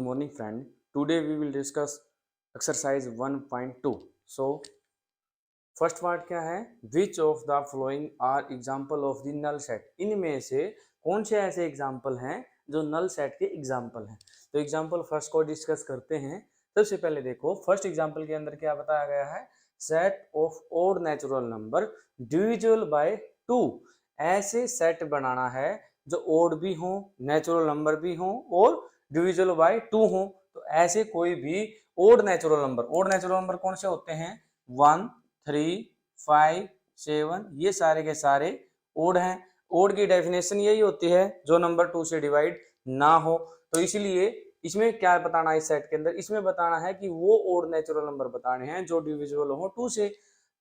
morning friend. Today we will discuss exercise 1.2. So first part क्या है, which of the following are example of the null set. इनमें से कौन से ऐसे एग्जाम्पल हैं जो नल सेट के एग्जाम्पल हैं. तो एग्जाम्पल फर्स्ट को डिस्कस करते हैं. सबसे पहले देखो फर्स्ट एग्जाम्पल के अंदर क्या बताया गया है, set of odd natural number divisible by 2. ऐसे सेट बनाना है जो ओड भी हो, नेचुरल नंबर भी हो और डिविजिबल बाय 2 हो. तो ऐसे कोई भी ओड नेचुरल नंबर कौन से होते हैं, 1, 3, 5, 7, ये सारे के सारे ओड हैं. ओड की डेफिनेशन यही होती है जो नंबर 2 से डिवाइड ना हो. तो इसलिए इसमें क्या बताना है, इस सेट के अंदर इसमें बताना है कि वो ओड नेचुरल नंबर बताने हैं जो डिविजिबल हो 2 से.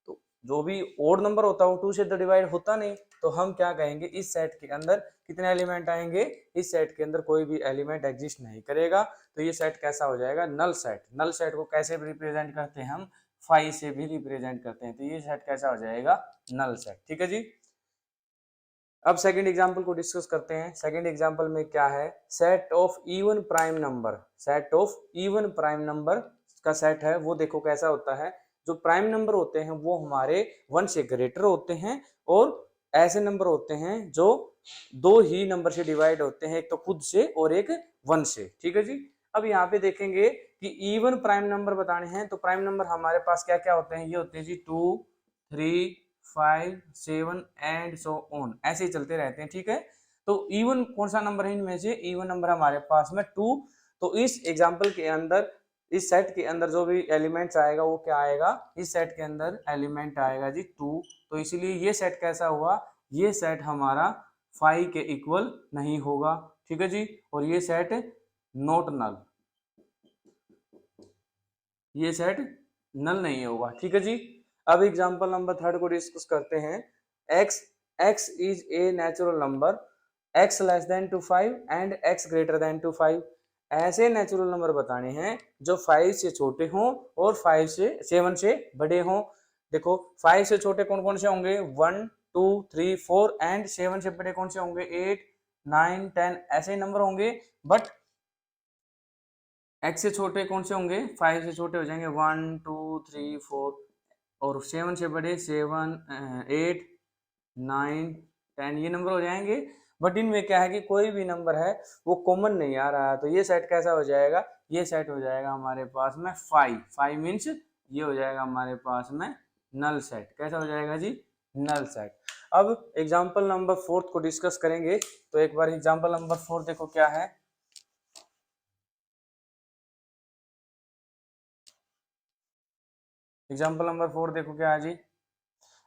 तो जो भी ओड नंबर होता है वो 2 से तो डिवाइड होता नहीं. तो हम क्या कहेंगे, इस सेट के अंदर कितने एलिमेंट आएंगे, इस सेट के अंदर कोई भी एलिमेंट एग्जिस्ट नहीं करेगा. तो ये सेट कैसा हो जाएगा, नल सेट. नल सेट को कैसे रिप्रेजेंट करते हैं हम, 5 से भी रिप्रेजेंट करते हैं. तो ये सेट कैसा हो जाएगा, नल सेट. ठीक है जी. अब सेकंड एग्जांपल को डिस्कस करते हैं. सेकंड एग्जांपल में क्या है, set of even prime number. Set of even prime number का सेट है वो देखो कैसा होता है. जो प्राइम नंबर होते हैं वो हमारे 1 से ग्रेटर होते हैं और ऐसे नंबर होते हैं जो दो ही नंबर से डिवाइड होते हैं, एक तो खुद से और एक 1 से. ठीक है जी. अब यहाँ पे देखेंगे कि इवन प्राइम नंबर बताने हैं तो प्राइम नंबर हमारे पास क्या क्या होते हैं, ये होते हैं जी 2, 3, 5, 7 एंड सो ऑन, ऐसे ही चलते रहते हैं. ठीक है. तो इवन कौन सा नंबर है इनमें से, इवन नंबर हमारे पास में 2. तो इस एग्जांपल के अंदर, इस सेट के अंदर जो भी एलिमेंट्स आएगा वो क्या आएगा, इस सेट के अंदर एलिमेंट आएगा जी 2. तो इसीलिए ये सेट कैसा हुआ, ये सेट हमारा 5 के इक्वल नहीं होगा. ठीक है जी. और ये सेट नॉट नल, ये सेट नल नहीं होगा. ठीक है जी. अब एग्जांपल नंबर थर्ड को डिस्कस करते हैं. x is a natural number, x less than to 5 and x greater than to 5. ऐसे नेचुरल नंबर बताने हैं जो 5 से छोटे हों और 7 से बड़े हों. देखो 5 से छोटे कौन कौन से होंगे, 1, 2, 3, 4 एंड 7 से बड़े कौन से होंगे, 8, 9, 10 ऐसे नंबर होंगे. बट x से छोटे कौन से होंगे, 5 से छोटे हो जाएंगे 1, 2, 3, 4 और 7 से बड़े 7, 8, 9, 10 ये नंबर हो जाएंगे. बट इनमें क्या है कि कोई भी नंबर है वो कॉमन नहीं आ रहा है. तो ये सेट कैसा हो जाएगा, ये सेट हो जाएगा हमारे पास में 5 मीन्स ये हो जाएगा हमारे पास में नल सेट. कैसा हो जाएगा जी, नल सेट. अब एग्जाम्पल नंबर 4 को डिस्कस करेंगे. तो एक बार एग्जाम्पल नंबर 4 देखो क्या है. एग्जाम्पल नंबर 4 देखो क्या है जी.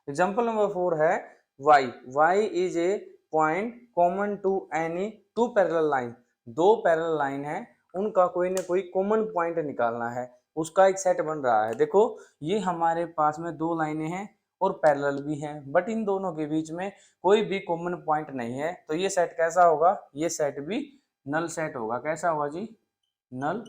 एग्जाम्पल नंबर 4 है y is a point common to any two parallel line. दो पैरेलल लाइन है, उनका कोई ना कोई कॉमन पॉइंट निकालना है, उसका एक सेट बन रहा है. देखो ये हमारे पास में दो लाइनें हैं और पैरेलल भी हैं, बट इन दोनों के बीच में कोई भी कॉमन पॉइंट नहीं है. तो ये सेट कैसा होगा, ये सेट भी नल सेट होगा. कैसा होगा जी, नल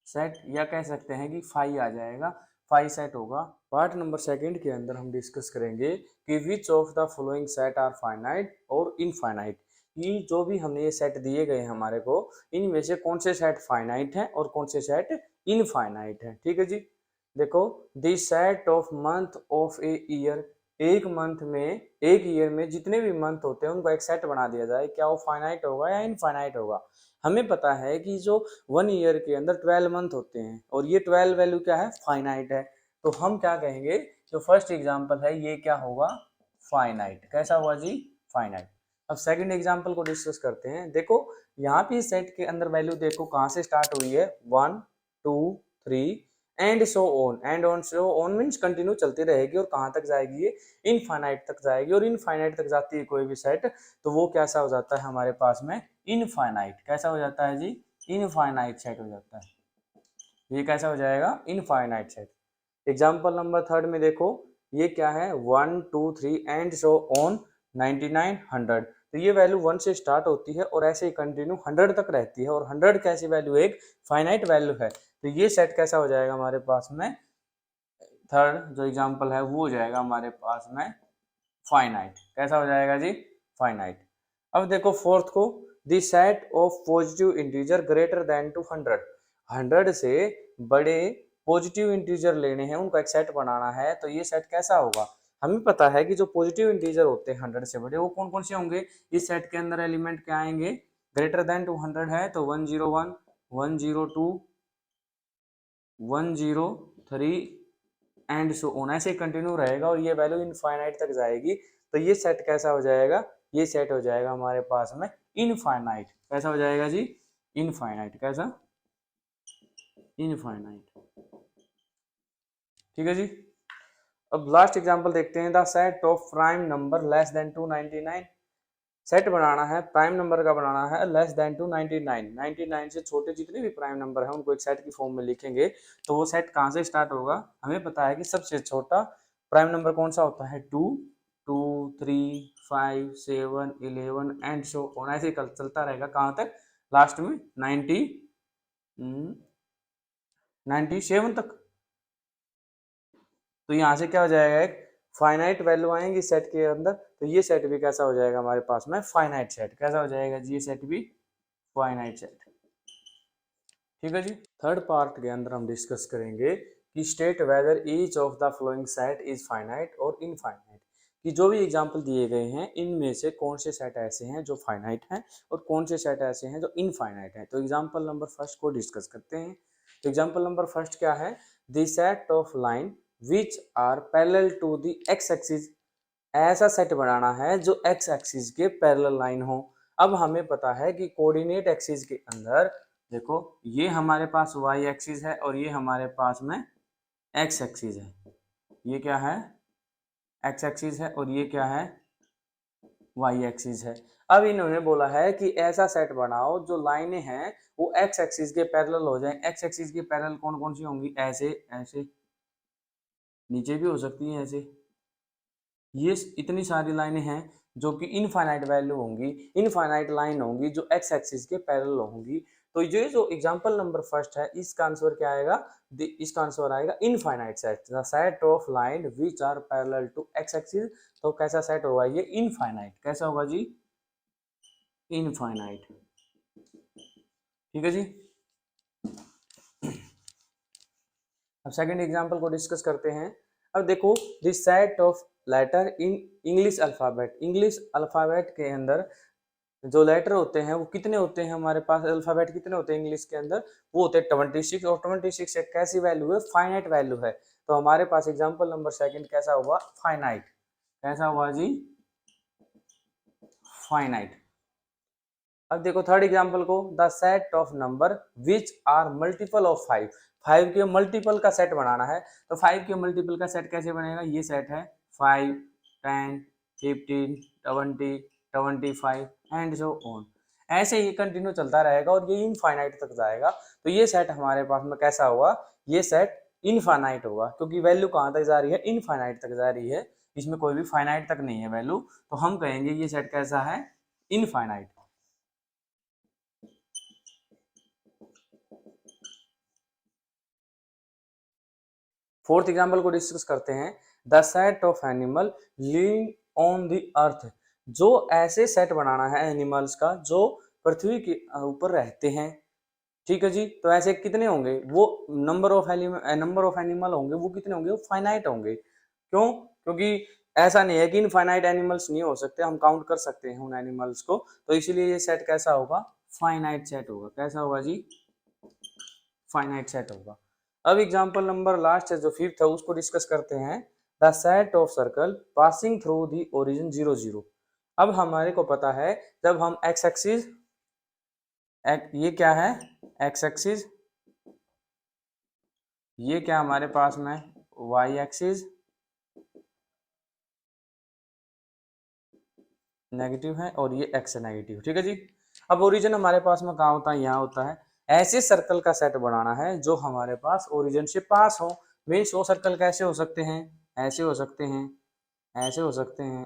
सेट, या कह सकते हैं कि फाई आ जाएगा, फाई सेट होगा. पार्ट नंबर सेकंड के अंदर हम डिस्कस करेंगे कि which of the following set are finite और इनफाइनाइट. ये जो भी हमने ये सेट दिए गए हैं हमारे को, इनमें से कौन से सेट फाइनाइट हैं और कौन से सेट इनफाइनाइट हैं. ठीक है जी. देखो the set of month of a year, एक मंथ में, एक ईयर में जितने भी मंथ होते हैं उनको एक सेट बना दिया जाए, क्या वो फाइनाइट होगा या इनफाइनाइट होगा. हमें पता है कि जो 1 ईयर के अंदर 12 मंथ होते हैं और ये 12 वैल्यू क्या है, फाइनाइट है. तो हम क्या कहेंगे, जो फर्स्ट एग्जांपल है ये क्या होगा, फाइनाइट. कैसा हुआ जी, फाइनाइट. अब सेकंड एग्जांपल को डिस्कस करते हैं. देखो यहाँ पे सेट के अंदर वैल्यू देखो कहाँ से स्टार्ट हुई है, 1, 2, 3 and so on. And on so on means continue चलती रहेगी और कहाँ तक जाएगी, ये इनफाइनाइट तक जाएगी. और इनफाइनाइट तक जाती है कोई भी सेट तो वो कैसा हो जाता है हमारे पास में, इनफाइनाइट. कैसा हो जाता है जी, इनफाइनाइट सेट हो जाता है. ये कैसा हो जाएगा, infinite set. Example number third में देखो ये क्या है, 1, 2, 3 एंड सो ऑन 99, 100. तो ये वैल्यू 1 से स्टार्ट होती है और ऐसे ही कंटिन्यू 100 तक रहती है. और 100 कैसी वैल्यू, एक फाइनाइट वैल्यू है. तो ये सेट कैसा हो जाएगा हमारे पास में, थर्ड जो एग्जाम्पल है वो हो जाएगा हमारे पास में फाइनाइट. कैसा हो जाएगा जी, फाइनाइट. अब देखो फोर्थ को, the set of positive integer greater than 200. 100 से बड़े पॉजिटिव इंटीजर लेने हैं, उनका एक सेट बनाना है, तो ये सेट कैसा होगा? हमें पता है कि जो पॉजिटिव इंटीजर होते हैं 100 से बड़े, वो कौन कौन से होंगे? इस सेट के अंदर एलिमेंट क्या आएंगे? ग्रेटर देन 200 है तो 101, 102, 103 एंड सो ऑन, ऐसे कंटिन्यू रहेगा और ये वैल्यू इनफाइनाइट तक जाएगी। तो ये सेट कैसा हो जाएगा? ये सेट हो जाएगा हमारे पास में इनफाइनाइट। कैसा हो जाएगा जी? इनफाइनाइट। कैसा? इनफाइनाइट। ठीक है जी। अब लास्ट एग्जांपल देखते हैं, the set of prime number less than 299। Set बनाना है, प्राइम नंबर का बनाना है, लेस देन 299, 99 से छोटे जितने भी प्राइम नंबर है उनको एक सेट की फॉर्म में लिखेंगे। तो वो सेट कहाँ से स्टार्ट होगा? हमें पता है कि सबसे छोटा प्राइम नंबर कौन सा होता है? 2, 2, 3, 5, 7, 11 एंड सो ऑन, ऐसे चलता रहेगा कहाँ तक? लास्ट में 97 तक। तो यहाँ से क्या हो जाएगा? एक फाइनाइट वैल्यू आएंगी सेट के अंदर, तो ये सेट भी कैसा हो जाएगा हमारे पास में? Finite set. कैसा हो जाएगा जी? ये सेट भी फाइनाइट सेट। ठीक है जी। थर्ड पार्ट के अंदर हम डिस्कस करेंगे कि state whether each of the flowing set is finite और इनफाइनाइट, कि जो भी एग्जांपल दिए गए हैं इनमें से कौन से सेट ऐसे हैं जो फाइनाइट हैं और कौन से सेट ऐसे हैं जो इनफाइनाइट हैं। तो एग्जांपल नंबर फर्स्ट को डिस्कस करते हैं। तो एग्जांपल नंबर फर्स्ट क्या है? The set of line which are parallel to the X axis. ऐसा सेट बनाना है जो एक्स एक्सिस के पैरेलल लाइन हो। अब हमें पता है कि कोऑर्डिनेट एक्सिस के अंदर देखो, ये हमारे पास वाई एक्सिस है और ये हमारे पास में एक्स एक्सिस है। ये क्या है? एक्स एक्सिस है और ये क्या है? वाई एक्सिस है। अब इन्होंने बोला है कि ऐसा सेट बनाओ जो लाइनें हैं वो एक्स एक्सिस के पैरेलल हो जाएं। एक्स एक्सिस के पैरेलल कौन कौन सी होंगी? ऐसे, ऐसे, नीचे भी हो सकती हैं ऐसे। ये इतनी सारी लाइनें हैं जो कि इनफाइनाइट वैल्यू होंगी, इनफाइनाइट लाइन होंगी जो एक्स एक्सिस के पैरेलल होंगी। तो ये जो एग्जांपल नंबर फर्स्ट है इसका आंसर क्या आएगा? इसका आंसर आएगा infinite set, the set of line which are parallel to X axis. तो कैसा सेट होगा ये? इनफाइनाइट। कैसा होगा जी? इनफाइनाइट। ठीक है जी। अब सेकंड एग्जांपल को डिस्कस करते हैं। अब देखो, this set of letter in English alphabet. English alphabet के अंदर जो लेटर होते हैं वो कितने होते हैं? हमारे पास अल्फाबेट कितने होते हैं इंग्लिश के अंदर? वो होते हैं 26। और 26 एक कैसी वैल्यू है? फाइनाइट वैल्यू है। तो हमारे पास एग्जांपल नंबर सेकंड कैसा हुआ? फाइनाइट। कैसा हुआ जी? फाइनाइट। अब देखो थर्ड एग्जांपल को, the set of number which are multiple of 5। 5 के मल्टीपल का सेट बनाना है। तो 5 के मल्टीपल का सेट कैसे बनेगा? ये सेट है 5, 10, 15, 20, 25 एंड सो ऑन। ऐसे ही कंटिन्यू चलता रहेगा और ये इनफाइनाइट तक जाएगा। तो ये सेट हमारे पास में कैसा होगा? ये सेट इनफाइनाइट होगा, क्योंकि वैल्यू कहाँ तक जा रही है? इनफाइनाइट तक जा रही है। इसमें कोई भी फाइनाइट तक नहीं है वैल्यू। तो हम कहेंगे ये सेट कैसा है? इनफाइनाइट। फोर्थ एग्जाम्पल को डिस्कस करते हैं। The set of animal living on the earth. जो ऐसे सेट बनाना है एनिमल्स का जो पृथ्वी के ऊपर रहते हैं। ठीक है जी। तो ऐसे कितने होंगे? वो नंबर ऑफ एनिमल होंगे, वो कितने होंगे? वो फाइनाइट होंगे। क्यों? क्योंकि ऐसा नहीं है कि इनफाइनाइट एनिमल्स नहीं हो सकते, हम काउंट कर सकते हैं उन एनिमल्स को। तो इसीलिए ये सेट कैसा होगा? फाइनाइट सेट होगा। कैसा होगा जी? फाइनाइट सेट होगा। अब एग्जांपल नंबर लास्ट है जो फिफ्थ है उसको डिस्कस करते हैं। The set of circle passing through the origin 0, 0। अब हमारे को पता है जब हम एक्स एक्सिस, ये क्या है? एक्स एक्सिस, ये क्या हमारे पास में? वाई एक्सिस नेगेटिव है और ये एक्स नेगेटिव। ठीक है जी। अब ओरिजिन हमारे पास में कहाँ होता है? यहाँ होता है। ऐसे सर्कल का सेट बनाना है जो हमारे पास ओरिजिन से पास हो। मीन्स वो सर्कल कैसे हो सकते हैं? ऐसे हो सकते हैं, ऐसे हो सकते हैं,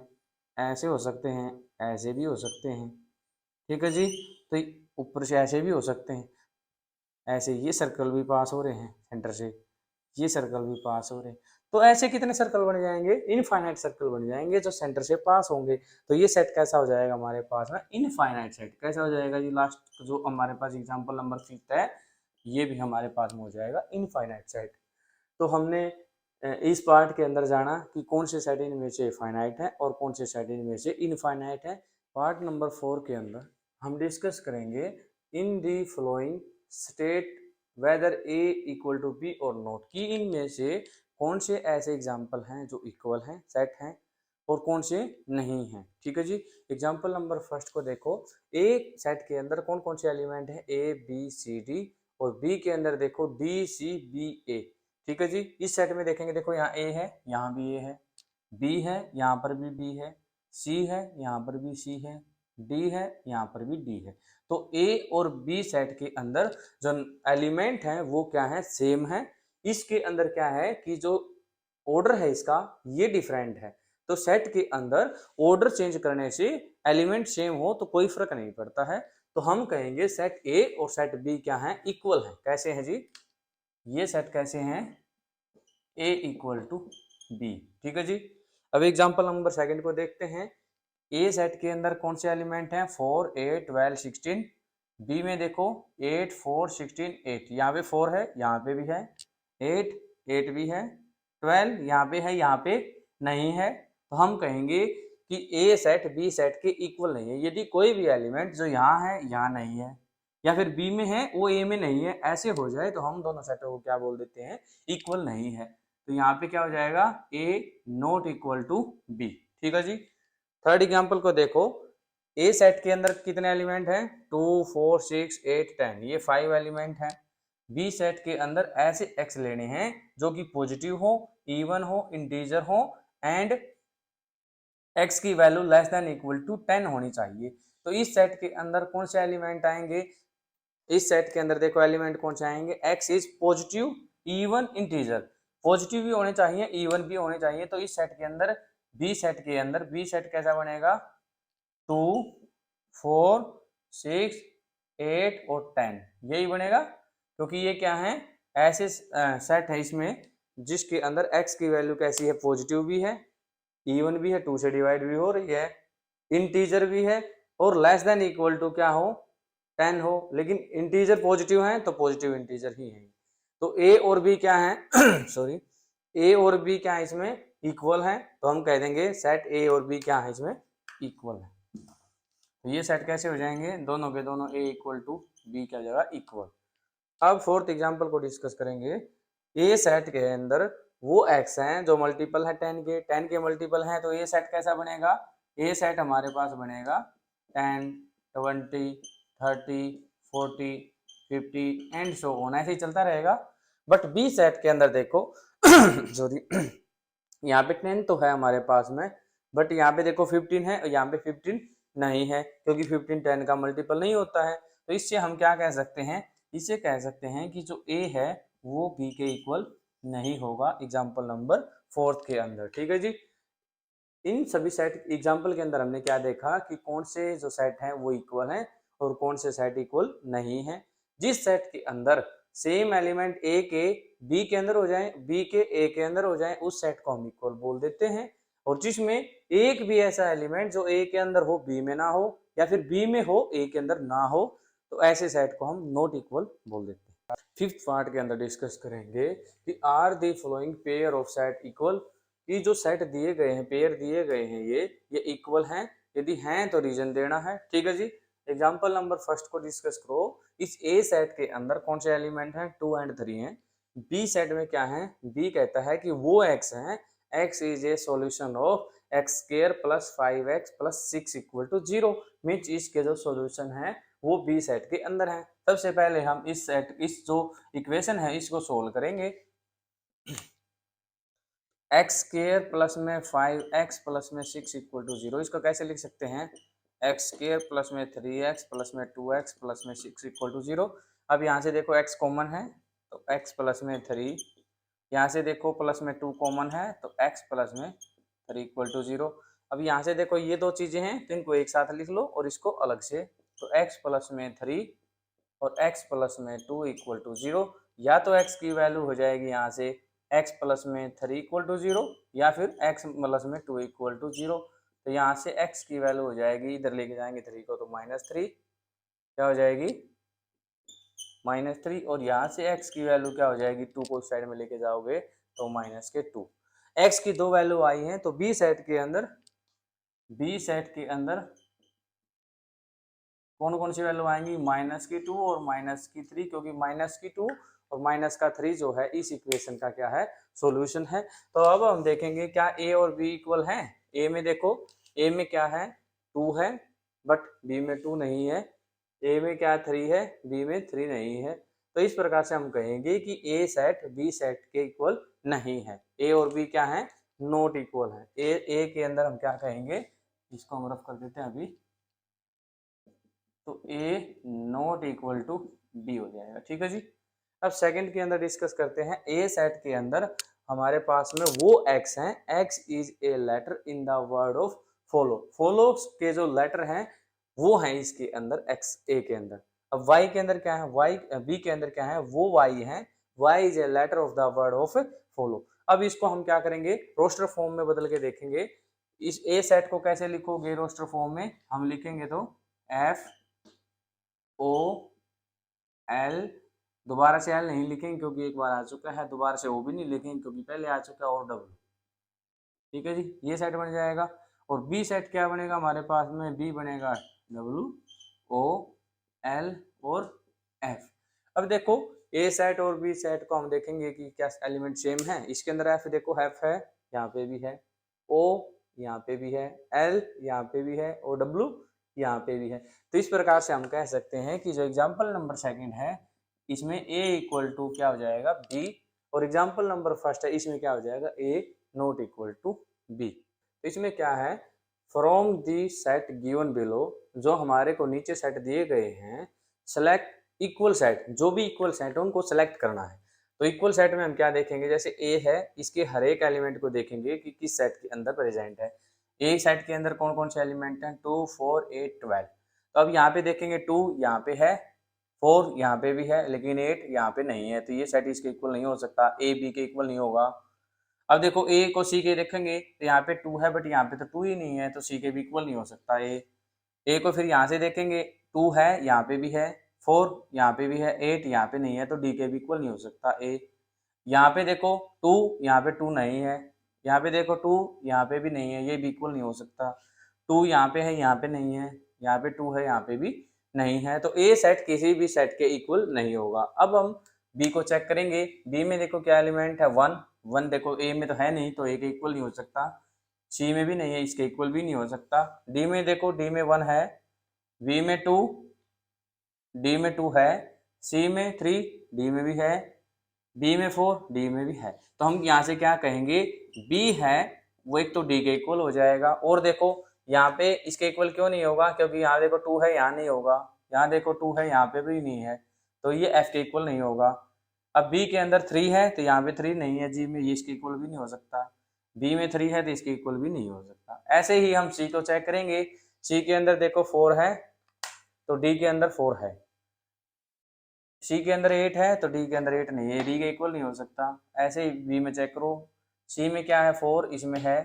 ऐसे हो सकते हैं, ऐसे भी हो सकते हैं। ठीक है जी। तो ऊपर से ऐसे भी हो सकते हैं, ऐसे ये सर्कल भी पास हो रहे हैं सेंटर से, ये सर्कल भी पास हो रहे हैं। तो ऐसे कितने सर्कल बन जाएंगे? इनफाइनाइट सर्कल बन जाएंगे जो सेंटर से पास होंगे। तो ये सेट कैसा हो जाएगा हमारे पास में? Infinite set. कैसा हो जाएगा जी? लास्ट जो हमारे पास एग्जांपल नंबर 5 है, ये भी हमारे पास में हो जाएगा इनफाइनाइट सेट। तो हमने इस पार्ट के अंदर जाना कि कौन से सेट इनमें से फाइनाइट है और कौन से सेट इनमें से इनफाइनाइट है। पार्ट नंबर 4 के अंदर हम डिस्कस करेंगे in the following state whether A equal to B or not, कि इनमें से कौन से ऐसे एग्जाम्पल हैं जो इक्वल हैं सेट हैं और कौन से नहीं हैं। ठीक है जी। एग्जाम्पल नंबर फर्स्ट को देखो, ए सेट के अंदर कौन कौन से एलिमेंट हैं, ए बी सी डी, और बी के अंदर देखो डी सी बी ए। ठीक है जी। इस सेट में देखेंगे, देखो यहाँ ए है, यहाँ भी ए है, बी है, यहाँ पर भी बी है, सी है, यहाँ पर भी सी है, डी है, यहाँ पर भी डी है। तो ए और बी सेट के अंदर जो एलिमेंट हैं वो क्या है, सेम है। इसके अंदर क्या है कि जो ऑर्डर है इसका ये डिफरेंट है। तो सेट के अंदर ऑर्डर चेंज करने से एलिमेंट सेम हो तो कोई फर्क नहीं पड़ता है। तो हम कहेंगे सेट ए और सेट बी क्या है, इक्वल है। कैसे है जी, ये सेट कैसे हैं, ए इक्वल टू बी। ठीक है जी। अब एग्जांपल नंबर सेकंड को देखते हैं। ए सेट के अंदर कौन से एलिमेंट हैं, 4 8 12 16। बी में देखो 8 4 16 8, यहाँ पे 4 है, यहाँ पे भी है, 8 8 भी है, 12 यहाँ पे है, यहाँ पे नहीं है। तो हम कहेंगे कि ए सेट बी सेट के इक्वल नहीं है। यदि कोई भी एलिमेंट जो यहाँ है यहाँ नहीं है, या फिर बी में है वो ए में नहीं है, ऐसे हो जाए तो हम दोनों सेटों को क्या बोल देते हैं, इक्वल नहीं है। तो यहाँ पे क्या हो जाएगा, ए नॉट इक्वल टू बी। ठीक है जी। थर्ड एग्जाम्पल को देखो, ए सेट के अंदर कितने एलिमेंट हैं, 2 4 6 8 10, ये 5 एलिमेंट हैं। बी सेट के अंदर ऐसे एक्स लेने हैं जो कि पॉजिटिव हो, इवन हो, इंटीजर हो एंड एक्स की value less than equal to 10 होनी चाहिए। तो इस सेट के अंदर कौन से एलिमेंट आएंगे, इस सेट के अंदर देखो एलिमेंट कौन से आएंगे, x is positive even integer, positive भी होने चाहिए इवन भी होने चाहिए। तो इस सेट के अंदर बी सेट के अंदर बी सेट कैसा बनेगा, 2 4 6 8 और 10, यही बनेगा। क्योंकि ये क्या है, ऐसे सेट है इसमें जिसके अंदर एक्स की वैल्यू कैसी है, पॉजिटिव भी है, इवन भी है, 2 से डिवाइड भी हो रही है, इंटीजर भी है और लेस देन इक्वल टू क्या हो, 10 हो। लेकिन इंटीजर पॉजिटिव है तो पॉजिटिव इंटीजर ही है। तो ए और बी क्या है सॉरी, ए और बी क्या है इसमें, इक्वल है। तो हम कह देंगे सेट ए और बी क्या है इसमें, इक्वल है। तो ये सेट कैसे हो जाएंगे, दोनों के दोनों ए इक्वल टू बी क्या जगह इक्वल। अब फोर्थ एग्जांपल को डिस्कस करेंगे। ए सेट के अंदर वो एक्स हैं जो मल्टीपल है 10 के मल्टीपल हैं। तो ए सेट कैसा बनेगा, ए सेट हमारे पास बनेगा 10 20 30 40 50 एंड सो ऑन, ऐसे ही चलता रहेगा। बट बी सेट के अंदर देखो सॉरी यहाँ पे 10 तो है हमारे पास में, बट यहाँ पे देखो 15 है और यहाँ पे 15 नहीं है, क्योंकि 15 10 का मल्टीपल नहीं होता है। तो इससे हम क्या कह सकते हैं, इसे कह सकते हैं कि जो ए है वो बी के इक्वल नहीं होगा एग्जाम्पल नंबर 4 के अंदर। ठीक है जी। इन सभी सेट एग्जाम्पल के अंदर हमने क्या देखा कि कौन से जो सेट हैं वो इक्वल हैं और कौन से सेट इक्वल नहीं है। जिस सेट के अंदर सेम एलिमेंट ए के बी के अंदर हो जाए, बी के ए के अंदर हो जाए, उस सेट को हम इक्वल बोल देते हैं। और जिसमें एक भी ऐसा एलिमेंट जो ए के अंदर हो बी में ना हो, या फिर बी में हो ए के अंदर ना हो, तो ऐसे सेट को हम नॉट इक्वल बोल देते हैं। फिफ्थ पार्ट के अंदर डिस्कस करेंगे कि are the following pair of set equal, कि जो सेट दिए गए हैं, पेयर दिए गए हैं, ये इक्वल हैं, यदि हैं तो रीजन देना है। ठीक है जी। एग्जाम्पल नंबर फर्स्ट को डिस्कस करो। इस ए सेट के अंदर कौन से एलिमेंट हैं, 2 एंड 3 हैं। बी सेट में क्या है, बी कहता है कि वो एक्स है, X is a solution of X square plus 5x plus 6 equal to 0। Means इसके जो सॉल्यूशन है वो बी सेट के अंदर है। सबसे पहले हम इस जो इक्वेशन है इसको सोल्व करेंगे। एक्स स्क्वायर प्लस में 5x प्लस में 6 इक्वल टू 0, इसको कैसे लिख सकते हैं, एक्स स्क्वायर प्लस में 3x प्लस में 2x प्लस में 6 इक्वल टू 0। अब यहाँ से देखो x कॉमन है तो x प्लस में 3, यहाँ से देखो प्लस में 2 कॉमन है तो x प्लस में 3 इक्वल टू 0। अब यहाँ से देखो ये दो चीज़ें हैं तो इनको एक साथ लिख लो और इसको अलग से, तो x प्लस में 3 और x प्लस में 2 इक्वल टू 0। या तो x की वैल्यू हो जाएगी यहाँ से x प्लस में 3 इक्वल टू 0, या फिर x प्लस में 2 इक्वल टू 0। तो यहाँ से x की वैल्यू हो जाएगी, इधर लेके जाएंगे 3 को तो -3, क्या हो जाएगी -3 और यहाँ से x की वैल्यू क्या हो जाएगी, 2 को साइड में लेके जाओगे तो -2। x की दो वैल्यू आई हैं तो बी सेट के अंदर कौन कौन सी वैल्यू आएंगी, -2 और -3, क्योंकि -2 और -3 जो है इस इक्वेशन का क्या है, सॉल्यूशन है। तो अब हम देखेंगे क्या a और b इक्वल हैं। a में देखो, a में क्या है, 2 है, बट b में 2 नहीं है। a में क्या 3 है, b में 3 नहीं है। तो इस प्रकार से हम कहेंगे कि a सेट b सेट के इक्वल नहीं है। a और b क्या है, नॉट इक्वल है। a के अंदर हम क्या कहेंगे, इसको हम रफ कर देते हैं अभी, तो a not equal to b हो जाएगा। ठीक है जी। अब सेकंड के अंदर डिस्कस करते हैं। a सेट के अंदर हमारे पास में वो x हैं, x is a letter in the word of follow. Follow के जो लेटर हैं वो हैं इसके अंदर x a के अंदर। अब y के अंदर क्या है, y b के अंदर क्या है, वो y है, y is a letter of the word of follow. अब इसको हम क्या करेंगे, रोस्टर फॉर्म में बदल के देखेंगे। इस a सेट को कैसे लिखोगे रोस्टर फॉर्म में, हम लिखेंगे तो f ओ एल, दोबारा से एल नहीं लिखेंगे क्योंकि एक बार आ चुका है, दोबारा से ओ भी नहीं लिखेंगे क्योंकि पहले आ चुका है, और डब्ल्यू। ठीक है जी, ये सेट बन जाएगा। और बी सेट क्या बनेगा हमारे पास में, बी बनेगा डब्ल्यू ओ एल और एफ। अब देखो ए सेट और बी सेट को हम देखेंगे कि क्या एलिमेंट सेम है। इसके अंदर एफ देखो, एफ है, यहाँ पे भी है, ओ यहाँ पे भी है, एल यहाँ पे भी है और डब्ल्यू यहाँ पे भी है। तो इस प्रकार से हम कह सकते हैं कि जो एग्जाम्पल नंबर सेकंड है इसमें a इक्वल टू क्या हो जाएगा, b, और एग्जाम्पल नंबर फर्स्ट है इसमें क्या हो जाएगा, a not equal to b। तो इसमें क्या है, from the set given below, जो हमारे को नीचे सेट दिए गए हैं, सेलेक्ट इक्वल सेट, जो भी इक्वल सेट है उनको सेलेक्ट करना है। तो इक्वल सेट में हम क्या देखेंगे, जैसे a है, इसके हर एक एलिमेंट को देखेंगे कि किस सेट के अंदर प्रेजेंट है। ए सेट के अंदर कौन कौन से एलिमेंट हैं, 2 4 8 12। तो अब यहाँ पे देखेंगे 2 यहाँ पे है, 4 यहाँ पे भी है, लेकिन 8 यहाँ पे नहीं है, तो ये सेट इसके इक्वल नहीं हो सकता, ए बी के इक्वल नहीं होगा। अब देखो ए को सी के देखेंगे तो यहाँ पे 2 है, बट यहाँ पे तो 2 ही नहीं है, तो सी के भी इक्वल नहीं हो सकता ए को फिर यहाँ से देखेंगे 2 है, यहाँ पे भी है, 4 यहाँ पे भी है, 8 यहाँ पे नहीं है, तो डी के भी इक्वल नहीं हो सकता ए। यहाँ पे देखो 2, यहाँ पे 2 नहीं है, यहाँ पे देखो 2 यहाँ पे भी नहीं है, ये भी इक्वल नहीं हो सकता। 2 यहाँ पे है, यहाँ पे नहीं है, यहाँ पे 2 है, यहाँ पे भी नहीं है, तो ए सेट किसी भी सेट के इक्वल नहीं होगा। अब हम बी को चेक करेंगे। बी में देखो क्या एलिमेंट है, 1 1 देखो ए में तो है नहीं, तो ए के इक्वल नहीं हो सकता, सी में भी नहीं है, इसके इक्वल भी नहीं हो सकता। डी में देखो, डी में 1 है, बी में 2, डी में 2 है, सी में 3, डी में भी है, बी में 4, डी में भी है। तो हम यहाँ से क्या कहेंगे, बी है वो एक तो डी के इक्वल हो जाएगा। और देखो यहाँ पे इसके इक्वल क्यों नहीं होगा, क्योंकि यहाँ देखो 2 है, यहाँ नहीं होगा, यहाँ देखो 2 है, यहाँ पे भी नहीं है, तो ये एफ के इक्वल नहीं होगा। अब बी के अंदर 3 है तो यहाँ पे 3 नहीं है, जी में ये इसके इक्वल भी नहीं हो सकता, बी में 3 है तो इसके इक्वल भी नहीं हो सकता। ऐसे ही हम सी को चेक करेंगे। सी के अंदर देखो 4 है तो डी के अंदर 4 है, सी के अंदर 8 है तो डी के अंदर 8 नहीं है, डी के इक्वल नहीं हो सकता। ऐसे ही बी में चेक करो, सी में क्या है 4, इसमें है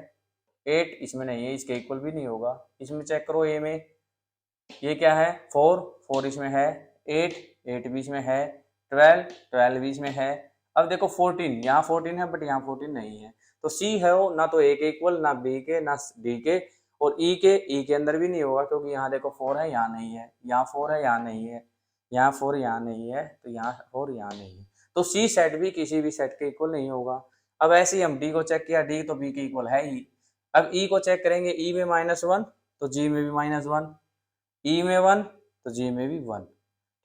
8, इसमें नहीं है, इसके इक्वल भी नहीं होगा। इसमें चेक करो ए में, ये क्या है 4 4 इसमें है, 8 8 भी इसमें है, 12 12 भी इसमें है। अब देखो 14, यहाँ 14 है बट यहाँ 14 नहीं है, तो सी है वो ना तो ए के इक्वल, ना बी के, ना डी के, और ई के अंदर भी नहीं होगा, क्योंकि यहाँ देखो 4 है, यहाँ नहीं है, यहाँ 4 है, यहाँ नहीं है, यहाँ 4 यहाँ नहीं है, तो यहाँ 4 यहाँ नहीं है, तो सी सेट भी किसी भी सेट के इक्वल नहीं होगा। अब ऐसे ही हम डी को चेक किया, डी तो बी के इक्वल है ही। अब ई को चेक करेंगे, ई में -1 तो जी में भी -1, ई में 1 तो जी में भी 1।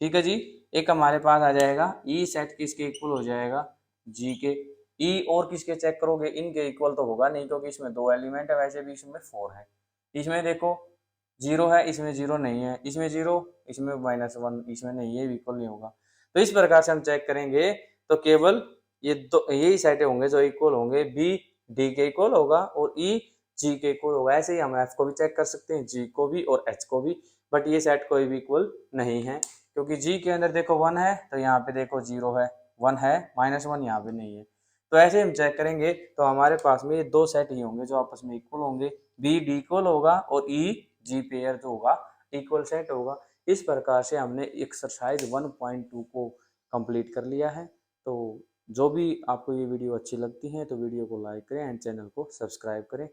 ठीक है जी, एक हमारे पास आ जाएगा ई सेट किसके इक्वल हो जाएगा, जी के। ई और किसके चेक करोगे, इनके इक्वल तो होगा नहीं, क्योंकि इसमें 2 एलिमेंट है, वैसे भी इसमें 4 है। इसमें देखो 0 है, इसमें 0 नहीं है, इसमें 0, इसमें -1, इसमें नहीं है, इक्वल नहीं होगा। तो इस प्रकार से हम चेक करेंगे तो केवल ये दो यही सेट होंगे जो इक्वल होंगे, बी डी के इक्वल होगा और ई जी के इक्वल होगा। ऐसे ही हम एफ को भी चेक कर सकते हैं, जी को भी और एच को भी, बट ये सेट कोई भी इक्वल नहीं है, क्योंकि जी के अंदर देखो 1 है तो यहाँ पे देखो 0 है, 1 है, -1 यहाँ पे नहीं है। तो ऐसे हम चेक करेंगे तो हमारे पास में ये 2 सेट ही होंगे जो आपस में इक्वल होंगे, बी डी इक्वल होगा और ई जी पेयर जो होगा इक्वल सेट होगा। इस प्रकार से हमने एक्सरसाइज 1.2 को कंप्लीट कर लिया है। तो जो भी आपको ये वीडियो अच्छी लगती है तो वीडियो को लाइक करें एंड चैनल को सब्सक्राइब करें।